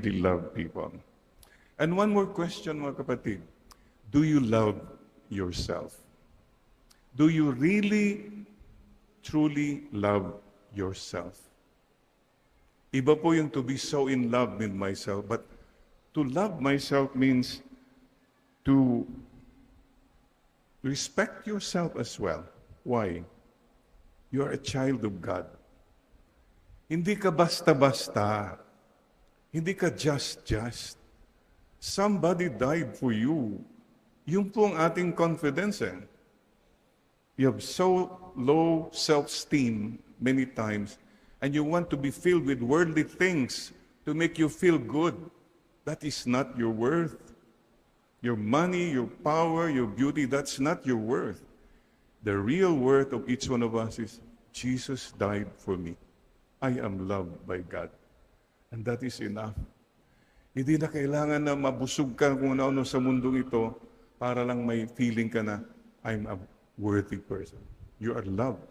really love people. And one more question, mga kapatid. Do you love yourself? Do you really, truly love yourself? Iba po yung to be so in love with myself, but to love myself means to respect yourself as well. Why? You are a child of God. Hindi ka basta-basta. Hindi ka just. Somebody died for you. Yung po ang ating confidence eh. You have so low self-esteem many times, and you want to be filled with worldly things to make you feel good. That is not your worth. Your money, your power, your beauty, that's not your worth. The real worth of each one of us is, Jesus died for me. I am loved by God. And that is enough. Hindi na kailangan na mabusog ka kung ano sa mundong ito para lang may feeling ka na, I'm a worthy person. You are loved